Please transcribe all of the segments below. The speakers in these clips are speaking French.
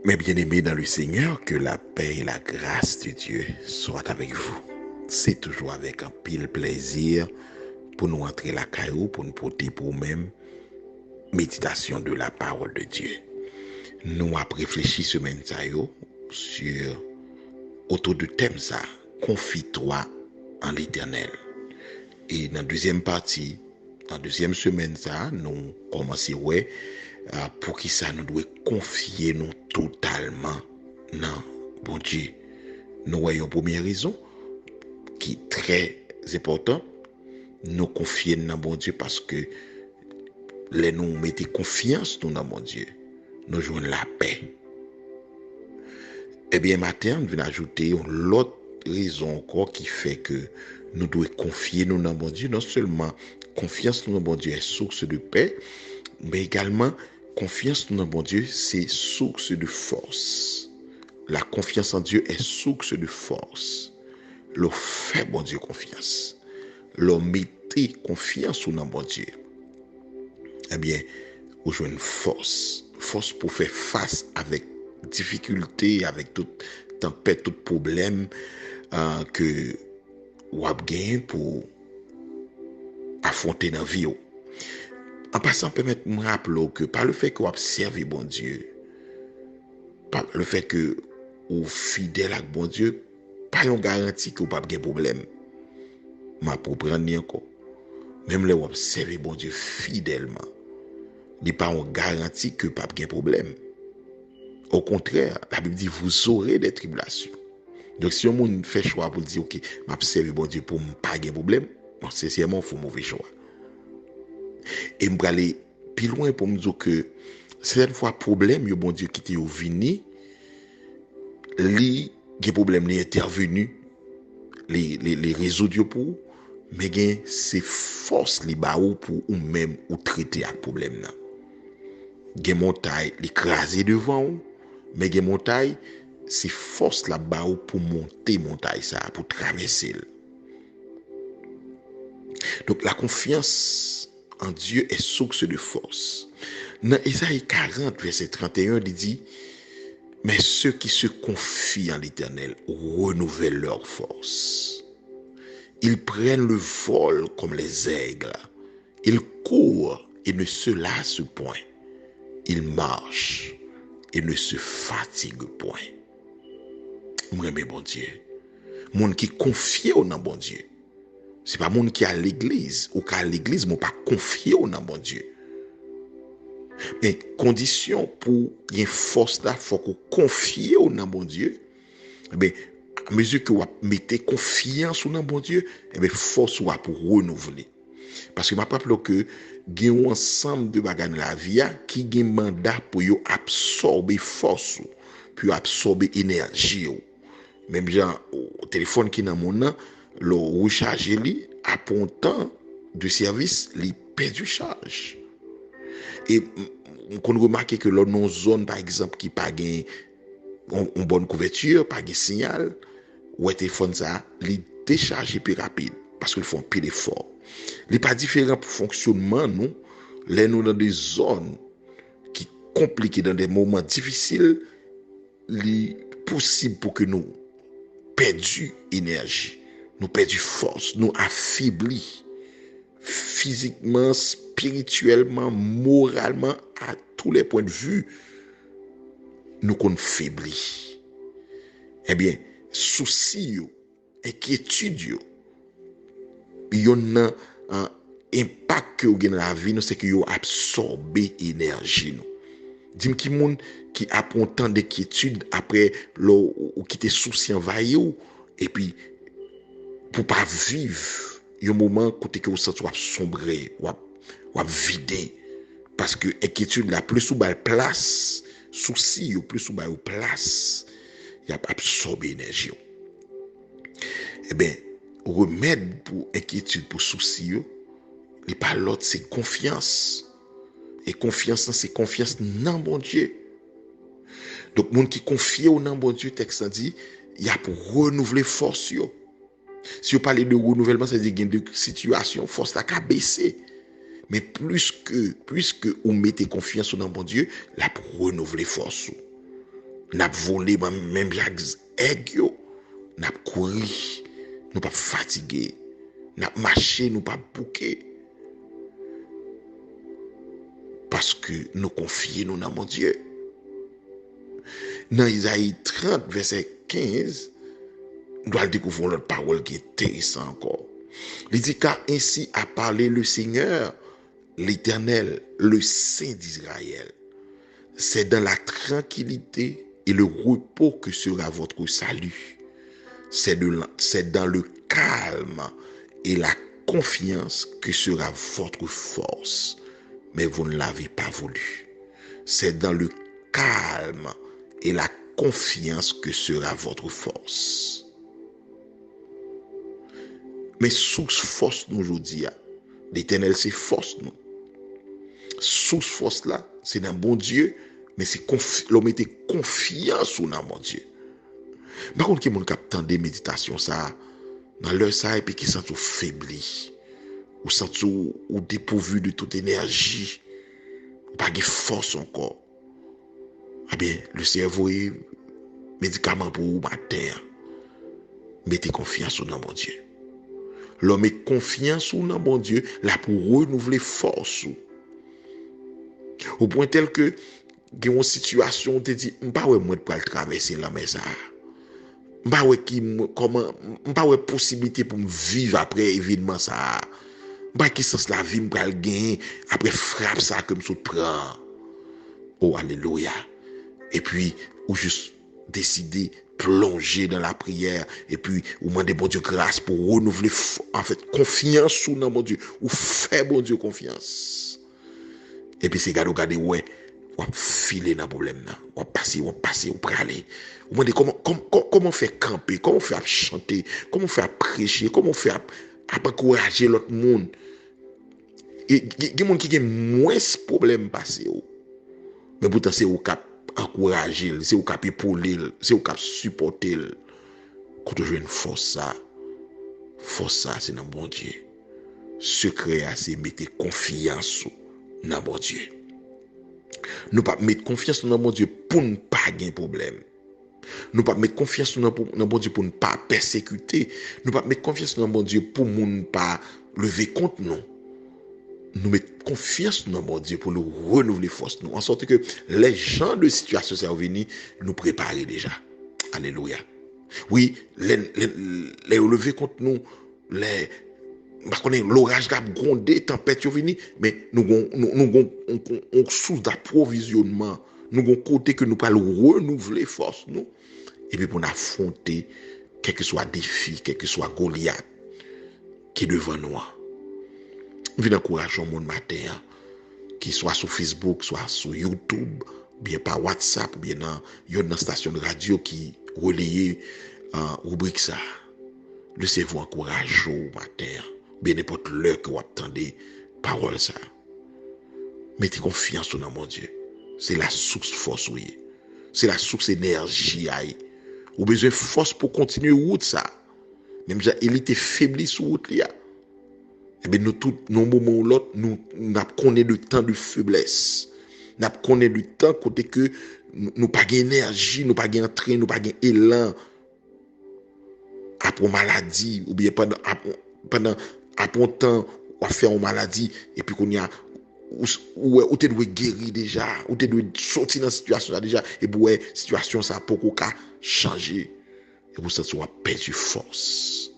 Mes bien-aimés dans le Seigneur, que la paix et la grâce de Dieu soient avec vous. C'est toujours avec un pile plaisir pour nous entrer la caillou, pour nous porter pour nous-mêmes méditation de la parole de Dieu. Nous avons réfléchi semaine sur autour du thème ça, confie-toi en l'Éternel. Et dans la deuxième partie, dans la deuxième semaine ça, nous commençons pour qui ça nous doit confier nous totalement non bon Dieu. Nous voyons première raison qui est très important, nous confier dans bon Dieu parce que les nous mettons confiance dans bon Dieu, nous jouons la paix. Eh bien matin, nous venons ajouter l'autre raison encore qui fait que nous devons confier nous dans bon Dieu. Non seulement confiance dans bon Dieu est source de paix, mais également confiance dans bon Dieu, c'est source de force. La confiance en Dieu est source de force. Le fait bon Dieu confiance. Le mettez confiance dans bon Dieu. Eh bien, vous jouez une force. Force pour faire face avec difficulté, avec toute tempête, tout problème que vous avez gagné pour affronter dans la vie. En passant, permettez-moi de rappeler que par le fait que vous observez bon Dieu, par le fait que vous êtes fidèle à bon Dieu, pas une garantie que vous n'avez pas de problème. Je ne comprends pas encore. Même les vous observez bon Dieu fidèlement, il n'y a pas une garantie que vous n'avez pas de problème. Au contraire, la Bible dit vous aurez des tribulations. Donc si on fait choix pour dire ok, m'observer bon Dieu pour ne pas de problème, bon, sincèrement, il faut un mauvais choix. Et je vais aller plus loin pour me dire que certaines fois, problème, le bon Dieu qui était venu, les problèmes sont intervenus, les résoudre pour, mais c'est force li ba ou pour ou même ou traiter avec problème là. Gen montagne l'écraser devant ou, mais gen montagne c'est force là ba ou pour monter montagne ça, pour traverser. Donc la confiance en Dieu est source de force. Dans Isaïe 40, verset 31, il dit, mais ceux qui se confient en l'Éternel renouvellent leur force. Ils prennent le vol comme les aigles. Ils courent et ne se lassent point. Ils marchent et ne se fatiguent point. Moi, mais bon Dieu. Monde qui confie au nom bon Dieu. C'est pas monde qui est à l'église ou qui à l'église, mais pas confié au nom bon Dieu. Mais condition pour y ait force là, faut qu'on confie au nom bon Dieu. Mais à mesure que vous mettez confiance au nom bon Dieu, mais force va pour renouveler. Parce que je rappelle que il y a un ensemble de bagages dans la vie qui ont un mandat pour absorber force, pour absorber énergie. Même genre au téléphone qui est dans mon nom, le recharger li après un temps de service, il perd du charge. Et on remarque que dans nos zones par exemple qui pas gain une bonne couverture, pas de signal, ou téléphone ça, il décharge plus rapide parce qu'ils font plus d'efforts. Il n'est pas différent pour fonctionnement nous, les nous dans des zones qui compliquées, dans des moments difficiles, il est possible pour que nous perdions énergie, nous perdions force, nous affaiblis physiquement, spirituellement, moralement, à tous les points de vue, nous qu'on faiblit. Eh bien, souci, inquiétude, il y a un impact que vous avez dans la vie, c'est que vous absorbez l'énergie. Dis-moi qui monde qui a un temps d'inquiétude après ou qui te souci envahi et puis pour pas vivre il y a un moment côté que vous sentez sombrer ou vider parce que inquiétude la plus sous place souci plus sous place il a absorbé l'énergie. Eh bien remède pour inquiétude pour souci et pas l'autre c'est confiance. Et confiance, c'est confiance dans bon Dieu. Donc, monde qui confie au nom bon Dieu, texte dit, il y a pour renouveler force. Si on parle de renouvellement, c'est-à-dire qu'il y a une situation, force la qu'à baisser. Mais plus que on mettez confiance dans mon Dieu, la pour renouveler force. N'a volé même aigle, n'a couru, nous pas fatigué, n'a marché, nous pas bouqué. Parce que nous confions dans mon Dieu. Dans Isaïe 30, verset 15, nous doit découvrir l'autre parole qui est intéressante encore. Il dit car ainsi a parlé le Seigneur, l'Éternel, le Saint d'Israël. C'est dans la tranquillité et le repos que sera votre salut. C'est dans le calme et la confiance que sera votre force. Mais vous ne l'avez pas voulu. C'est dans le calme et la confiance que sera votre force. Mais source force nous aujourd'hui, l'Éternel c'est force nous. Source force là, c'est dans bon Dieu, mais c'est l'homme était confiance dans mon Dieu. Par contre, qui mon captant des méditations ça, dans leur ça et puis qui sent tout faibli, ou sent tout ou dépourvu de toute énergie, ou pas de force encore. Eh bien, le cerveau est médicament pour vous matin. Mettez confiance dans mon Dieu. L'homme met confiance dans mon Dieu, là pour renouveler force. Au point tel que, il y a une situation où tu dis, je ne sais pas moi pour traverser la mer ça. Je ne sais pas possibilité pour me vivre après événement ça. Je ne sais pas qui sens la vie pour gagner après frappe ça comme ça prend. Oh alléluia. Et puis, ou juste décider plonger dans la prière et puis ou demander bon Dieu grâce pour renouveler en fait confiance dans mon Dieu ou faire bon Dieu confiance. Et puis c'est regarder ouais on filer dans problème là, on passer on praler. Ou demander comment faire camper, comment faire chanter, comment faire prêcher, comment faire encourager l'autre monde. Et il y a des gens qui ont moins de problèmes passés. Mais pourtant c'est au cap encourager, c'est au cap épauler, c'est au cap supporter. Quand tu joues une force ça c'est dans bon Dieu. Secret c'est mettre confiance dans bon Dieu. Nous pas mettre confiance dans bon Dieu pour ne pas gagner problème. Nous pas mettre confiance dans bon Dieu pour ne pas persécuter. Nous pas mettre confiance dans bon Dieu pour ne pas lever contre nous. Nous mettons confiance dans mon Dieu pour nous renouveler force nous, en sorte que les gens de situation sont venus nous préparer déjà. Alléluia. Oui, les lever contre nous, l'orage a grondé, tempête est venue, mais nous avons source d'approvisionnement, nous avons côté que nous pouvons renouveler force nous, et puis pour affronter quel que soit défi, quel que soit Goliath qui est devant nous. Je vais encourager le monde matin, qui soit sur Facebook, soit sur YouTube, bien par WhatsApp, bien dans une station de radio qui relaye rubrique ça. Laissez-vous encourager au matin, bien n'importe l'heure que vous attendez parole ça. Mettez confiance dans mon Dieu. C'est la source force, oui. C'est la source énergie. Vous avez besoin de force pour continuer route ça. Même si il était faibli sur route là. Eh bien, nous, tous nos moments ou l'autre, nous connaissons le temps de faiblesse. Nous connaissons le temps côté que nous pas d'énergie, nous pas d'entrain, nous pas d'élan. Après maladie, ou bien pendant après un temps, on fait une maladie, et puis qu'on y a, ou tu dois guérir déjà, ou tu dois sortir dans la situation là déjà, et pour la situation ça pour qu'on changer. Et pour ça, tu vas perdre force,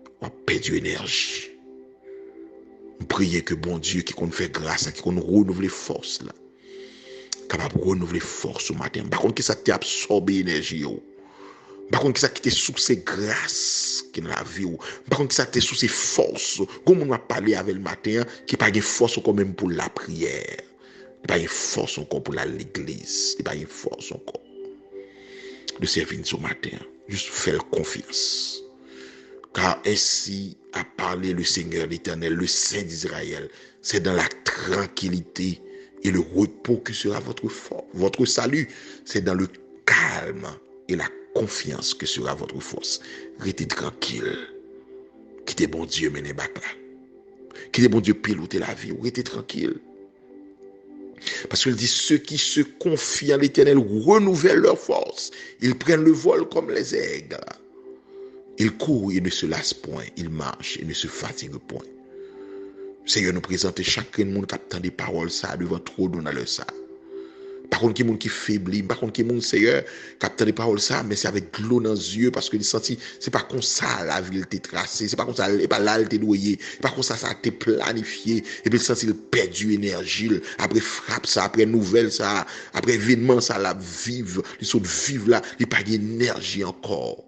tu vas perdre énergie. Priez que bon Dieu qui qu'on fait grâce, qui qu'on renouvelle force là, capable de renouveler force au matin. Par contre, que ça t'a absorbé l'énergie. Par contre, que ça qui t'est sous ces grâces qui dans la vie. Par contre, que ça t'est sous ces forces. Comme on a parlé avec le matin, qui n'a pas de force encore même pour la prière. Il n'y a pas de force encore pour l'église. Il n'y a pas de force encore de servir ce matin. Juste faire confiance. Car ainsi a parlé le Seigneur l'Éternel, le Saint d'Israël. C'est dans la tranquillité et le repos que sera votre salut. C'est dans le calme et la confiance que sera votre force. Restez tranquille. Qui était bon Dieu mener bac là. Qui était bon Dieu piloter la vie. Ou était tranquille. Parce qu'il dit, ceux qui se confient en l'Éternel renouvellent leur force. Ils prennent le vol comme les aigles. Ils courent et ne se lassent point. Ils marchent et ne se fatiguent point. Seigneur nous présente chacun de monde qui attend des paroles ça devant trop dans le ça. Par contre, qui monde qui faiblit, par contre, qui monde Seigneur qui attend des paroles ça, mais c'est avec l'eau dans les yeux parce que il senti c'est pas comme ça la vie t'est tracée, c'est pas comme ça, et pas là t'est noyé, c'est pas comme ça t'est planifié, et puis il senti il perdu énergie, après frappe ça, après nouvelle ça, après événement ça la vive, il saute vivre là, il pas d'énergie encore.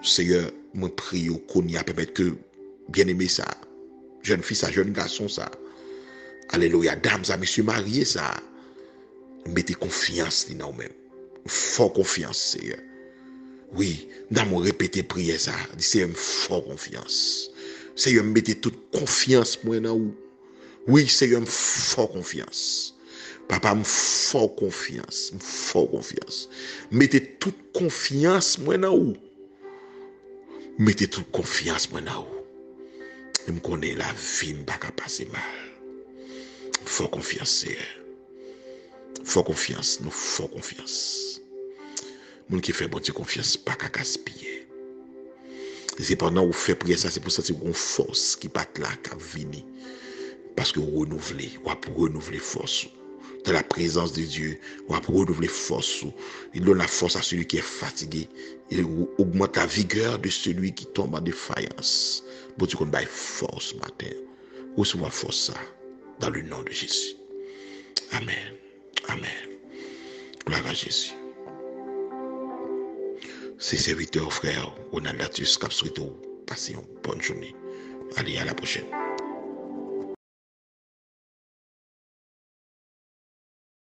Seigneur, moi prie au qu'on y a permettre que bien aimé ça, jeune fille ça, jeune garçon ça, alléluia, dame ça, monsieur marié ça. Mettez confiance dans nous-mêmes. Fort confiance, Seigneur. Oui, dans mon répéter prière ça, c'est une fort confiance. Seigneur, mettez toute confiance moi dans vous. Oui, Seigneur, fort confiance. Papa, fort confiance, fort confiance. Mettez toute confiance moi dans vous. Mettez toute confiance moi dans vous. Je me connais la vie, je ne pas passer mal. Fort confiance, Seigneur. Fort confiance, nous fort confiance. Moun qui fait bon Dieu confiance, pas qu'à gaspiller. Et c'est pendant vous faites prier ça, c'est pour ça que une force qui bat là, qui vient. Parce que vous renouvelez, vous renouveler force. Dans la présence de Dieu, vous renouveler force. Il donne la force à celui qui est fatigué. Il augmente la vigueur de celui qui tombe en défaillance. Bon Dieu, qu'on baille force matin. Recevez force ça, dans le nom de Jésus. Amen. Amen. Gloire à Jésus. Ses serviteurs, frères, on a Latius Cap souhaite passer une bonne journée. Allez, à la prochaine.